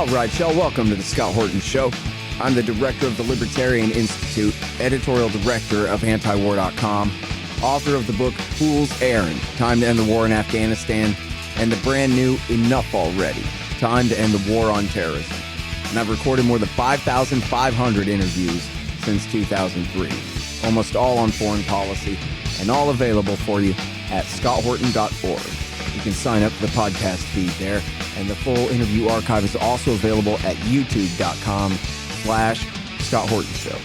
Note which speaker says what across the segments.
Speaker 1: All right, y'all, welcome to the Scott Horton Show. I'm the director of the Libertarian Institute, editorial director of antiwar.com, author of the book Fool's Errand, Time to End the War in Afghanistan, and the brand new Enough Already, Time to End the War on Terrorism. And I've recorded more than 5,500 interviews since 2003, almost all on foreign policy, and all available for you at scotthorton.org. You can sign up for the podcast feed there, and the full interview archive is also available at youtube.com/Scott Horton Show.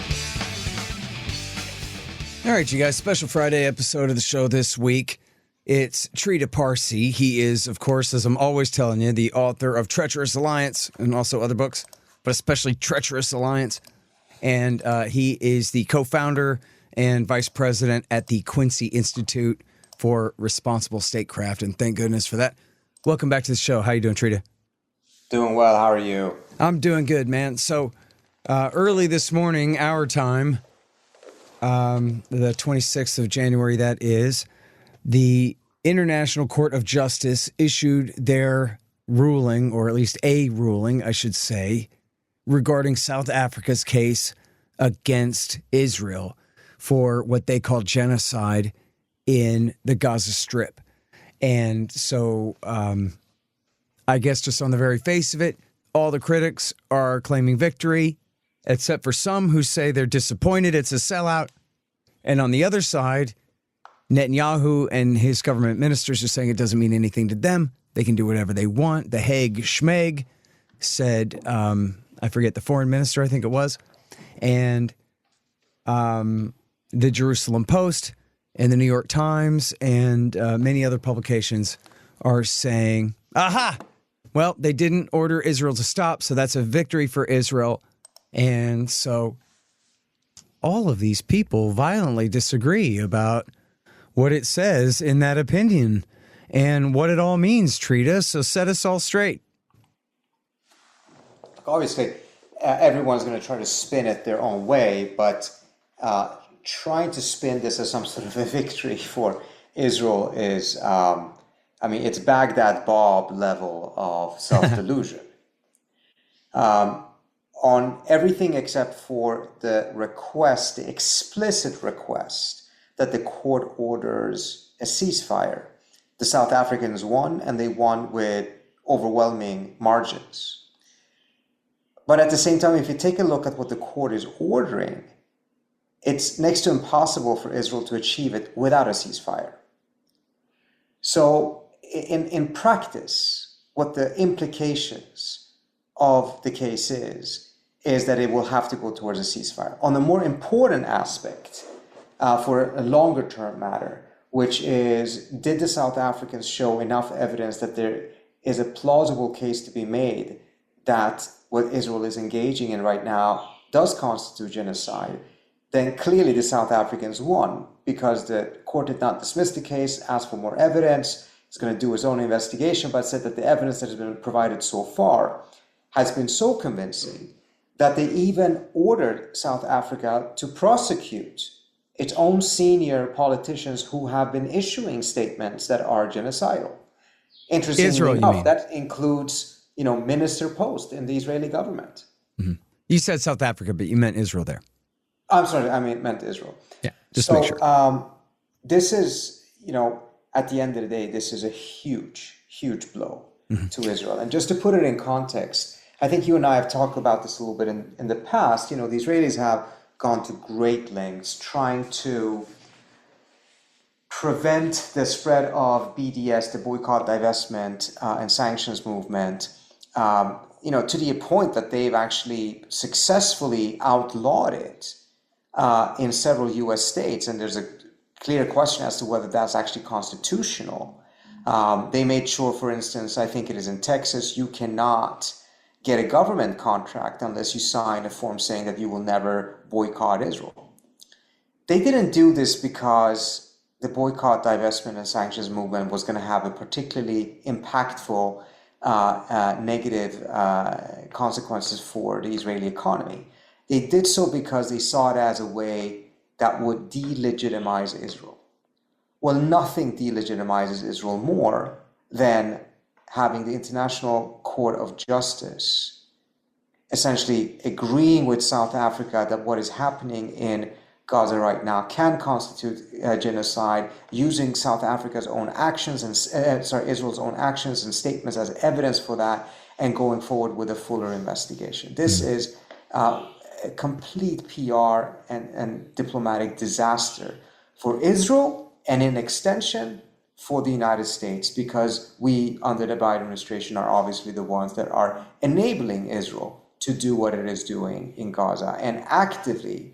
Speaker 1: All right, you guys, special Friday episode of the show this week. It's Trita Parsi. He is, of course, as I'm always telling you, the author of Treacherous Alliance and also other books, but especially Treacherous Alliance. And he is the co-founder and vice president at the Quincy Institute for Responsible Statecraft, and thank goodness for that. Welcome back to the show. How you doing, Trita?
Speaker 2: Doing well. How are you?
Speaker 1: I'm doing good, man. So early this morning, our time, the 26th of January, that is, the International Court of Justice issued their ruling, or at least a ruling, I should say, regarding South Africa's case against Israel for what they call genocide in the Gaza Strip. And so I guess just on the very face of it, all the critics are claiming victory, except for some who say they're disappointed it's a sellout. And on the other side, Netanyahu and his government ministers are saying it doesn't mean anything to them. They can do whatever they want. The Hague Schmeg said, I forget the foreign minister, I think it was. And the Jerusalem Post and the New York Times and many other publications are saying, aha, well, they didn't order Israel to stop, so that's a victory for Israel. And so all of these people violently disagree about what it says in that opinion and what it all means, Trita. So set us all straight.
Speaker 2: Obviously, everyone's going to try to spin it their own way, but trying to spin this as some sort of a victory for Israel is, it's Baghdad Bob level of self-delusion. On everything except for the request, the explicit request that the court orders a ceasefire. The South Africans won, and they won with overwhelming margins. But at the same time, if you take a look at what the court is ordering, it's next to impossible for Israel to achieve it without a ceasefire. So in practice, what the implications of the case is that it will have to go towards a ceasefire. On the more important aspect, for a longer term matter, which is, did the South Africans show enough evidence that there is a plausible case to be made that what Israel is engaging in right now does constitute genocide? Then clearly the South Africans won, because the court did not dismiss the case, asked for more evidence. It's going to do its own investigation, but said that the evidence that has been provided so far has been so convincing that they even ordered South Africa to prosecute its own senior politicians who have been issuing statements that are genocidal. Interestingly enough, that includes, minister post in the Israeli government.
Speaker 1: Mm-hmm. You said South Africa, but you meant Israel there.
Speaker 2: I'm sorry, meant Israel.
Speaker 1: Yeah, just make sure.
Speaker 2: This is, at the end of the day, this is a huge, huge blow to Israel. And just to put it in context, I think you and I have talked about this a little bit in the past. The Israelis have gone to great lengths trying to prevent the spread of BDS, the boycott, divestment, and sanctions movement, to the point that they've actually successfully outlawed it in several U.S. states, and there's a clear question as to whether that's actually constitutional. They made sure, for instance, I think it is in Texas, you cannot get a government contract unless you sign a form saying that you will never boycott Israel. They didn't do this because the boycott, divestment, and sanctions movement was going to have a particularly impactful negative consequences for the Israeli economy. They did so because they saw it as a way that would delegitimize Israel. Well, nothing delegitimizes Israel more than having the International Court of Justice essentially agreeing with South Africa that what is happening in Gaza right now can constitute genocide, using South Africa's own actions and Israel's own actions and statements as evidence for that, and going forward with a fuller investigation. This is a complete PR and diplomatic disaster for Israel, and in extension for the United States, because we, under the Biden administration, are obviously the ones that are enabling Israel to do what it is doing in Gaza, and actively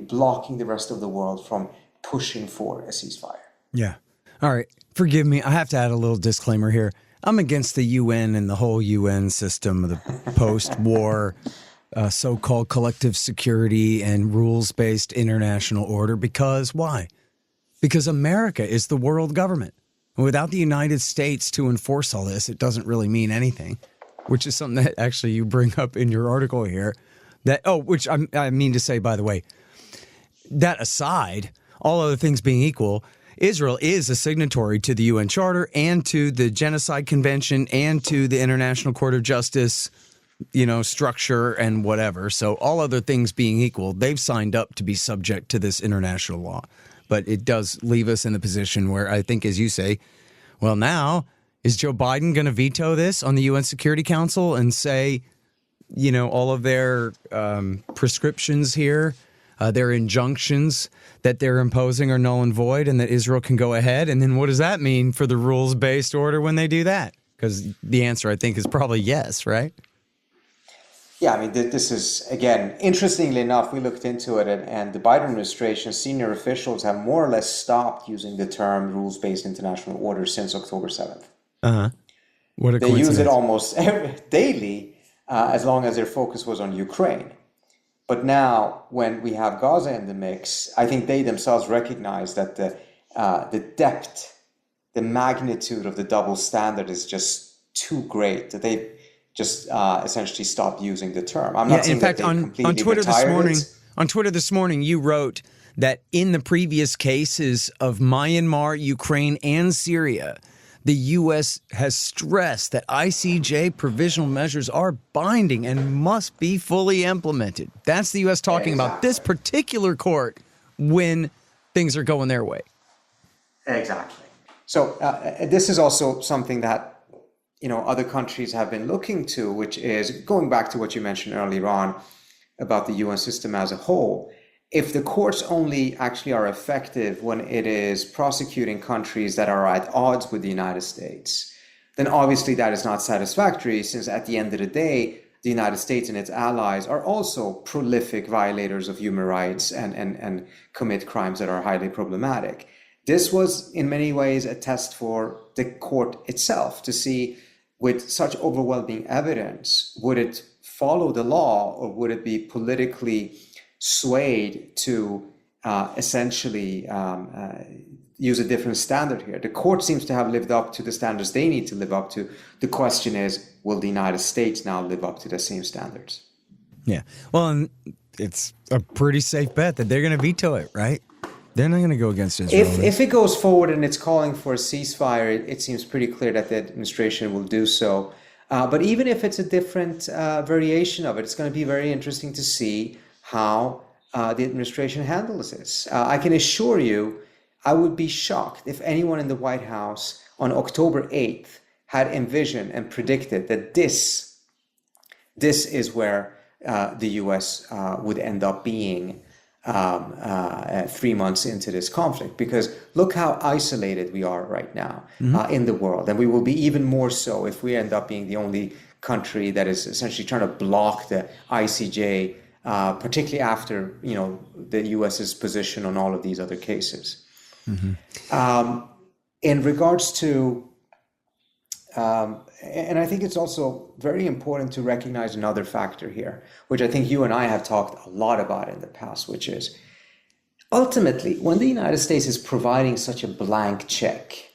Speaker 2: blocking the rest of the world from pushing for a ceasefire.
Speaker 1: Yeah. All right. Forgive me. I have to add a little disclaimer here. I'm against the UN and the whole UN system, the post-war so-called collective security and rules-based international order. Because why? Because America is the world government. And without the United States to enforce all this, it doesn't really mean anything, which is something that actually you bring up in your article here. Which I mean to say, by the way, that aside, all other things being equal, Israel is a signatory to the UN Charter and to the Genocide Convention and to the International Court of Justice, structure and whatever. So all other things being equal, they've signed up to be subject to this international law. But it does leave us in the position where I think, as you say, well, now is Joe Biden going to veto this on the UN Security Council and say, all of their prescriptions here, their injunctions that they're imposing are null and void, and that Israel can go ahead? And then what does that mean for the rules-based order when they do that? Because the answer, I think, is probably yes, right?
Speaker 2: Yeah, I mean, this is, again, interestingly enough, we looked into it, and the Biden administration, senior officials have more or less stopped using the term rules-based international order since October 7th.
Speaker 1: Uh-huh. What a
Speaker 2: They
Speaker 1: coincidence.
Speaker 2: use it almost daily, as long as their focus was on Ukraine. But now, when we have Gaza in the mix, I think they themselves recognize that the depth, the magnitude of the double standard is just too great, that they just essentially stopped using the term. I'm not saying
Speaker 1: in fact,
Speaker 2: that they
Speaker 1: on
Speaker 2: completely
Speaker 1: Twitter this
Speaker 2: retired
Speaker 1: morning,
Speaker 2: it.
Speaker 1: on Twitter this morning, you wrote that in the previous cases of Myanmar, Ukraine, and Syria, the U.S. has stressed that ICJ provisional measures are binding and must be fully implemented. That's the U.S. talking about this particular court when things are going their way.
Speaker 2: Exactly. So this is also something that other countries have been looking to, which is going back to what you mentioned earlier on about the UN system as a whole. If the courts only actually are effective when it is prosecuting countries that are at odds with the United States, then obviously that is not satisfactory, since at the end of the day, the United States and its allies are also prolific violators of human rights and commit crimes that are highly problematic. This was in many ways a test for the court itself to see, with such overwhelming evidence, would it follow the law, or would it be politically swayed to essentially use a different standard here? The court seems to have lived up to the standards they need to live up to. The question is, will the United States now live up to the same standards?
Speaker 1: Yeah. Well, and it's a pretty safe bet that they're going to veto it, right? They're not going to go against Israel.
Speaker 2: If it goes forward and it's calling for a ceasefire, it seems pretty clear that the administration will do so. But even if it's a different variation of it, it's going to be very interesting to see how the administration handles this. I can assure you, I would be shocked if anyone in the White House on October 8th had envisioned and predicted that this is where the U.S. would end up being 3 months into this conflict. Because look how isolated we are right now in the world. And we will be even more so if we end up being the only country that is essentially trying to block the ICJ, particularly after the U.S.'s position on all of these other cases. In regards to, and I think it's also very important to recognize another factor here, which I think you and I have talked a lot about in the past, which is ultimately when the United States is providing such a blank check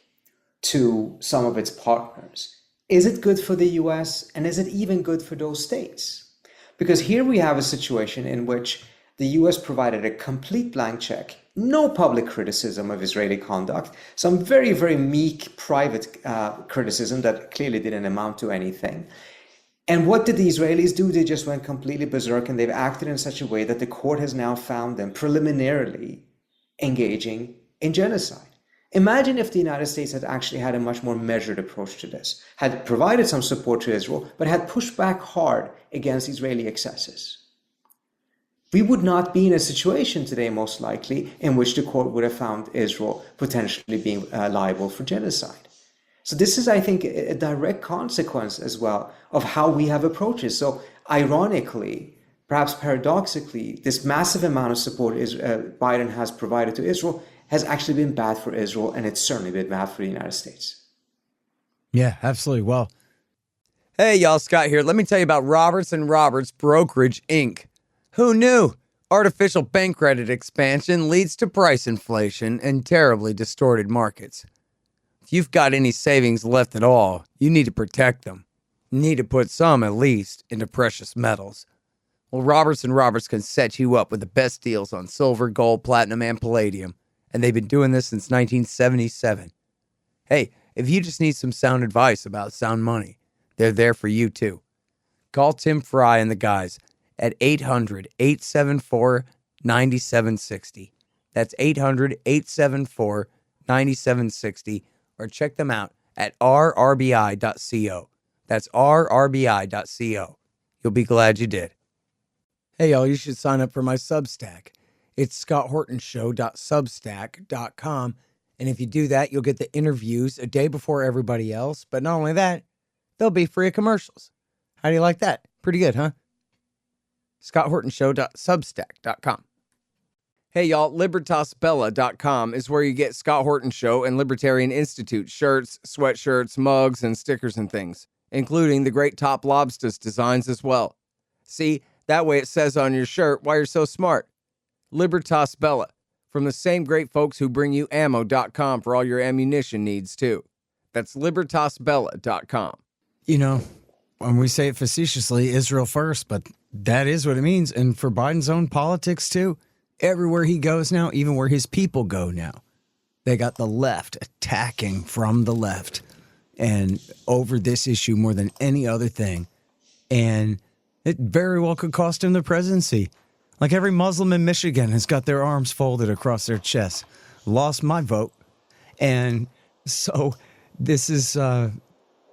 Speaker 2: to some of its partners, is it good for the U.S. and is it even good for those states? Because here we have a situation in which the U.S. provided a complete blank check, no public criticism of Israeli conduct, some very, very meek private criticism that clearly didn't amount to anything. And what did the Israelis do? They just went completely berserk, and they've acted in such a way that the court has now found them preliminarily engaging in genocide. Imagine if the United States had actually had a much more measured approach to this, had provided some support to Israel, but had pushed back hard against Israeli excesses. We would not be in a situation today, most likely, in which the court would have found Israel potentially being liable for genocide. So this is, I think, a direct consequence as well of how we have approached it. So ironically, perhaps paradoxically, this massive amount of support Biden has provided to Israel has actually been bad for Israel, and it's certainly been bad for the United States.
Speaker 1: Yeah, absolutely. Well, hey, y'all, Scott here. Let me tell you about Roberts and Roberts Brokerage, Inc. Who knew? Artificial bank credit expansion leads to price inflation and terribly distorted markets. If you've got any savings left at all, you need to protect them. You need to put some, at least, into precious metals. Well, Roberts and Roberts can set you up with the best deals on silver, gold, platinum, and palladium. And they've been doing this since 1977. Hey, if you just need some sound advice about sound money, they're there for you too. Call Tim Fry and the guys at 800-874-9760. That's 800-874-9760. Or check them out at rrbi.co. That's rrbi.co. You'll be glad you did. Hey, y'all, you should sign up for my Substack. It's scotthortonshow.substack.com. And if you do that, you'll get the interviews a day before everybody else. But not only that, they'll be free of commercials. How do you like that? Pretty good, huh? scotthortonshow.substack.com. Hey, y'all, libertasbella.com is where you get Scott Horton Show and Libertarian Institute shirts, sweatshirts, mugs, and stickers and things, including the great Top Lobsters designs as well. See, that way it says on your shirt why you're so smart. Libertas Bella, from the same great folks who bring you ammo.com for all your ammunition needs, too. That's libertasbella.com. You know, when we say it facetiously, Israel first, but that is what it means. And for Biden's own politics, too. Everywhere he goes now, even where his people go now, they got the left attacking from the left and over this issue more than any other thing. And it very well could cost him the presidency. Like every Muslim in Michigan has got their arms folded across their chest. Lost my vote. And so this is,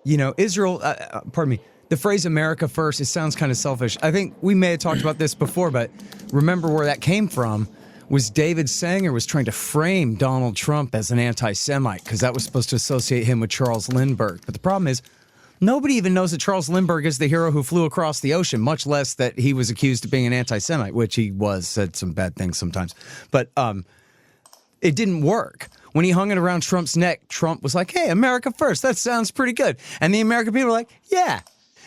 Speaker 1: Israel, the phrase America first, it sounds kind of selfish. I think we may have talked about this before, but remember where that came from was David Sanger was trying to frame Donald Trump as an anti-Semite because that was supposed to associate him with Charles Lindbergh. But the problem is nobody even knows that Charles Lindbergh is the hero who flew across the ocean, much less that he was accused of being an anti-Semite, which he was, said some bad things sometimes. But it didn't work. When he hung it around Trump's neck, Trump was like, hey, America first. That sounds pretty good. And the American people were like, yeah.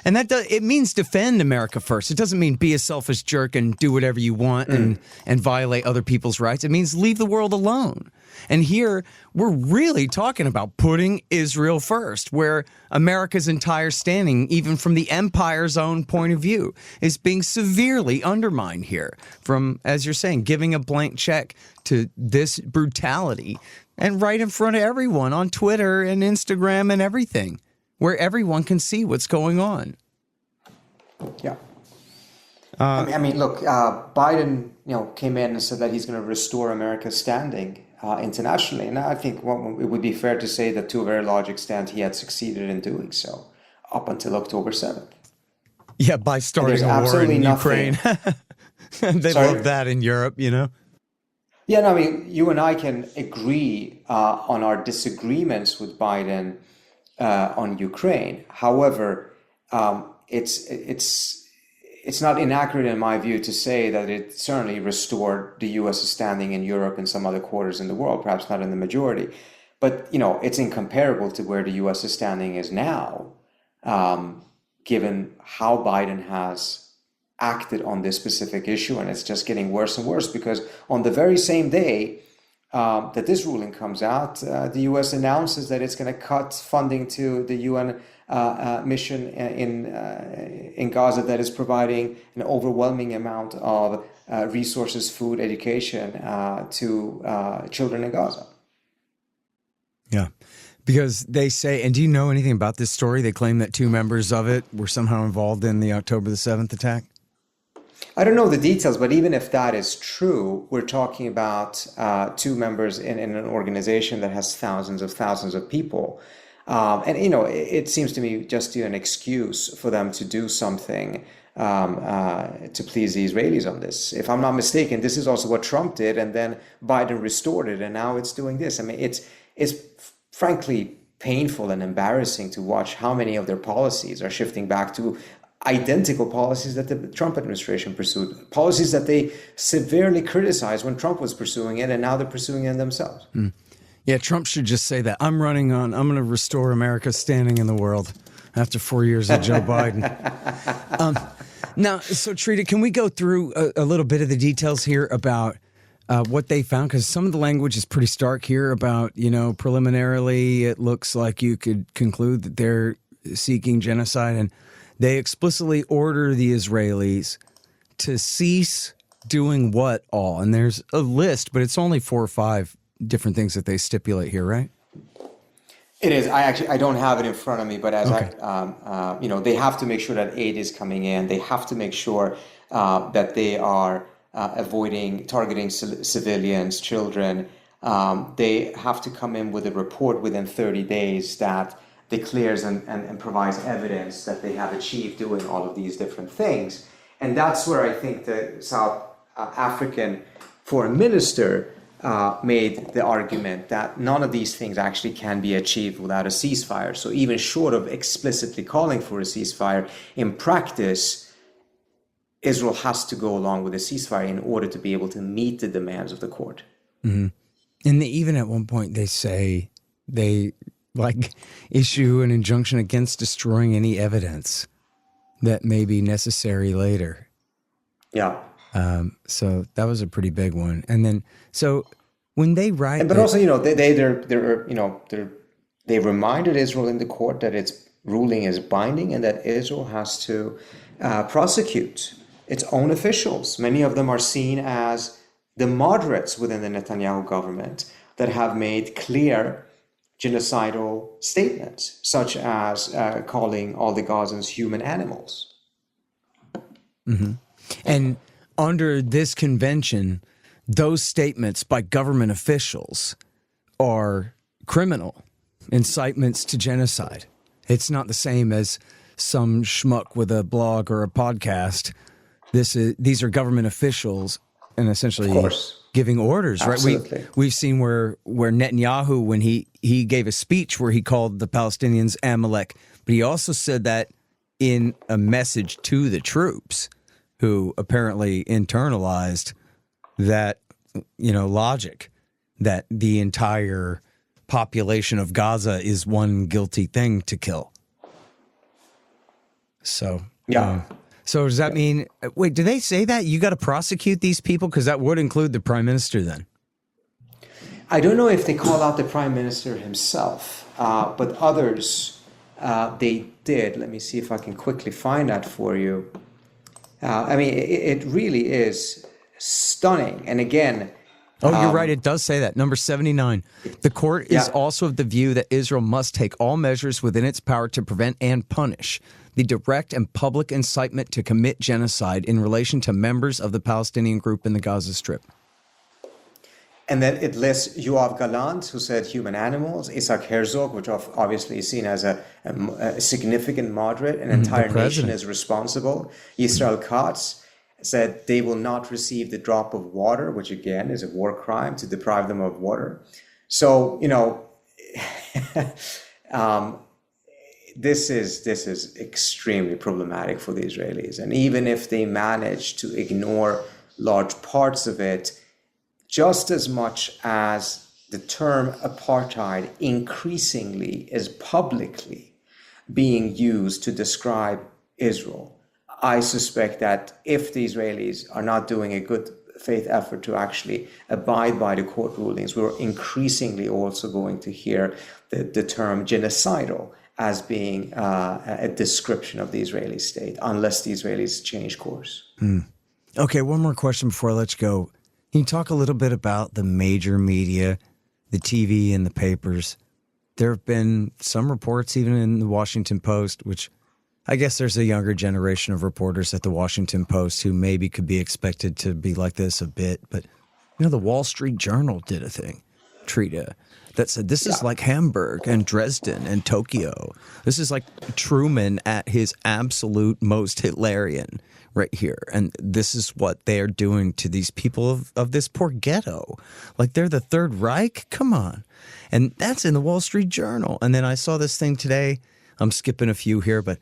Speaker 1: And it means defend America first. It doesn't mean be a selfish jerk and do whatever you want and violate other people's rights. It means leave the world alone. And here we're really talking about putting Israel first, where America's entire standing, even from the empire's own point of view, is being severely undermined here from, as you're saying, giving a blank check to this brutality and right in front of everyone on Twitter and Instagram and everything, where everyone can see what's going on.
Speaker 2: Yeah. I mean, look, Biden, came in and said that he's going to restore America's standing internationally. And I think it would be fair to say that to a very large extent he had succeeded in doing so up until October 7th.
Speaker 1: Yeah, by starting a war in Ukraine. They
Speaker 2: Sorry?
Speaker 1: love that in Europe, Yeah,
Speaker 2: no, I mean, you and I can agree on our disagreements with Biden on Ukraine. However, it's not inaccurate in my view to say that it certainly restored the U.S.'s standing in Europe and some other quarters in the world, perhaps not in the majority. But, it's incomparable to where the U.S.'s standing is now, given how Biden has acted on this specific issue. And it's just getting worse and worse because on the very same day that this ruling comes out, the U.S. announces that it's going to cut funding to the UN mission in Gaza that is providing an overwhelming amount of resources, food, education to children in Gaza.
Speaker 1: Yeah. Because they say, and do you know anything about this story? They claim that 2 members of it were somehow involved in the October the 7th attack.
Speaker 2: I don't know the details, but even if that is true, we're talking about 2 members in an organization that has thousands of people. And, it seems to me just an excuse for them to do something to please the Israelis on this. If I'm not mistaken, this is also what Trump did, and then Biden restored it, and now it's doing this. I mean, it's frankly painful and embarrassing to watch how many of their policies are shifting back to identical policies that the Trump administration pursued, policies that they severely criticized when Trump was pursuing it, and now they're pursuing it themselves.
Speaker 1: Yeah, Trump should just say that. I'm going to restore America's standing in the world after 4 years of Joe Biden. Now, so Trita, can we go through a little bit of the details here about what they found? Because some of the language is pretty stark here about, preliminarily it looks like you could conclude that they're seeking genocide, and they explicitly order the Israelis to cease doing what all? And there's a list, but it's only 4 or 5 different things that they stipulate here, right?
Speaker 2: It is. I don't have it in front of me, but as
Speaker 1: Okay.
Speaker 2: they have to make sure that aid is coming in. They have to make sure that they are targeting civilians, children. They have to come in with a report within 30 days that declares and provides evidence that they have achieved doing all of these different things. And that's where I think the South African foreign minister made the argument that none of these things actually can be achieved without a ceasefire. So even short of explicitly calling for a ceasefire, in practice, Israel has to go along with a ceasefire in order to be able to meet the demands of the court.
Speaker 1: Mm-hmm. And even at one point they say they issue an injunction against destroying any evidence that may be necessary later.
Speaker 2: Yeah.
Speaker 1: So that was a pretty big one. And then, so when they write,
Speaker 2: but also, they reminded Israel in the court that its ruling is binding and that Israel has to prosecute its own officials. Many of them are seen as the moderates within the Netanyahu government that have made clear genocidal statements, such as calling all the Gazans human animals.
Speaker 1: Mm-hmm. And under this convention, those statements by government officials are criminal incitements to genocide. It's not the same as some schmuck with a blog or a podcast. These are government officials and essentially giving orders,
Speaker 2: Absolutely.
Speaker 1: right? We've seen where Netanyahu, when he gave a speech where he called the Palestinians Amalek, but he also said that in a message to the troops, who apparently internalized that, logic that the entire population of Gaza is one guilty thing to kill. So,
Speaker 2: yeah.
Speaker 1: So does that mean, wait, do they say that you got to prosecute these people? Because that would include the prime minister then.
Speaker 2: I don't know if they call out the prime minister himself, but others, they did. Let me see if I can quickly find that for you. It really is stunning. And again...
Speaker 1: Oh, you're right. It does say that. Number 79. The court is also of the view that Israel must take all measures within its power to prevent and punish the direct and public incitement to commit genocide in relation to members of the Palestinian group in the Gaza Strip.
Speaker 2: And then it lists Yoav Gallant, who said human animals, Isaac Herzog, which obviously is seen as a significant moderate, an entire nation is responsible. Israel Katz said they will not receive the drop of water, which again is a war crime to deprive them of water. So, this is extremely problematic for the Israelis. And even if they manage to ignore large parts of it, just as much as the term apartheid increasingly is publicly being used to describe Israel, I suspect that if the Israelis are not doing a good faith effort to actually abide by the court rulings, we're increasingly also going to hear the term genocidal as being a description of the Israeli state, unless the Israelis change course.
Speaker 1: Okay, one more question before I let you go. Can you talk a little bit about the major media, the TV and the papers, there have been some reports, even in the Washington Post, which I guess there's a younger generation of reporters at the Washington Post who maybe could be expected to be like this a bit. But, the Wall Street Journal did a thing, Trita, that said this is like Hamburg and Dresden and Tokyo. This is like Truman at his absolute most Hitlerian right here. And this is what they're doing to these people of this poor ghetto. Like they're the Third Reich? Come on. And that's in the Wall Street Journal. And then I saw this thing today. I'm skipping a few here, but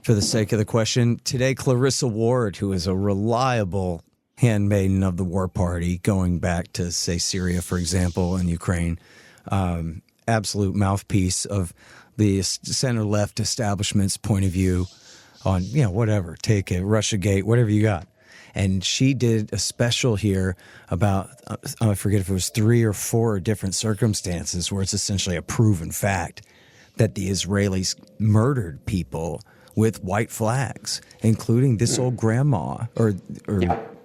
Speaker 1: for the sake of the question, today Clarissa Ward, who is a reliable handmaiden of the war party, going back to, say, Syria, for example, and Ukraine, absolute mouthpiece of the center-left establishment's point of view on, whatever, take it, Russiagate, whatever you got. And she did a special here about, I forget if it was 3 or 4 different circumstances where it's essentially a proven fact that the Israelis murdered people with white flags, including this old grandma or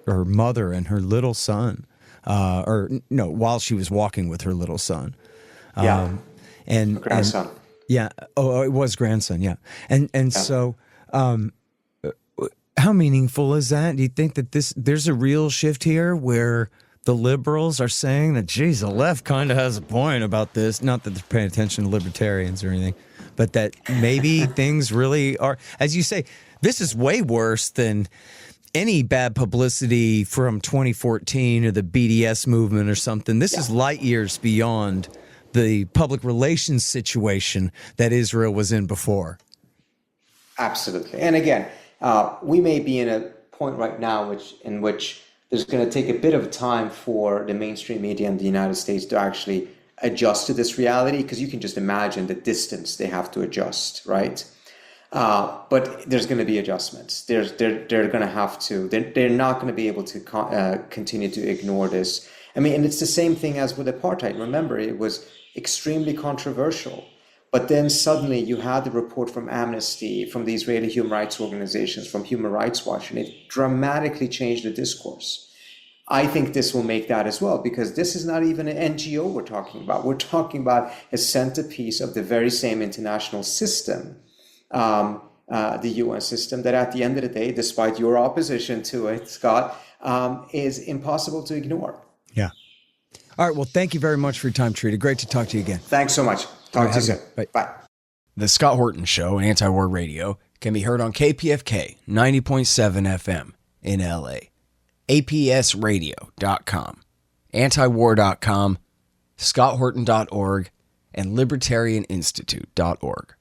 Speaker 1: her mother and her little son, while she was walking with her little son. And
Speaker 2: grandson.
Speaker 1: It was grandson. Yeah. So, how meaningful is that? Do you think that there's a real shift here where the liberals are saying that, geez, the left kind of has a point about this? Not that they're paying attention to libertarians or anything, but that maybe things really are, as you say, this is way worse than any bad publicity from 2014 or the BDS movement or something. This is light years beyond the public relations situation that Israel was in before.
Speaker 2: Absolutely. And again, we may be in a point right now in which there's going to take a bit of time for the mainstream media in the United States to actually adjust to this reality, because you can just imagine the distance they have to adjust, right? But there's going to be adjustments. They're going to have to. They're not going to be able to continue to ignore this. I mean, and it's the same thing as with apartheid. Remember, it was extremely controversial. But then suddenly you had the report from Amnesty, from the Israeli human rights organizations, from Human Rights Watch, and it dramatically changed the discourse. I think this will make that as well, because this is not even an NGO we're talking about. We're talking about a centerpiece of the very same international system, the UN system, that at the end of the day, despite your opposition to it, Scott, is impossible to ignore.
Speaker 1: Yeah. All right. Well, thank you very much for your time, Trita. Great to talk to you again.
Speaker 2: Thanks so much. Talk to you soon. Bye.
Speaker 3: The Scott Horton Show, Anti-War Radio, can be heard on KPFK 90.7 FM in LA, APSradio.com, antiwar.com, scotthorton.org, and libertarianinstitute.org.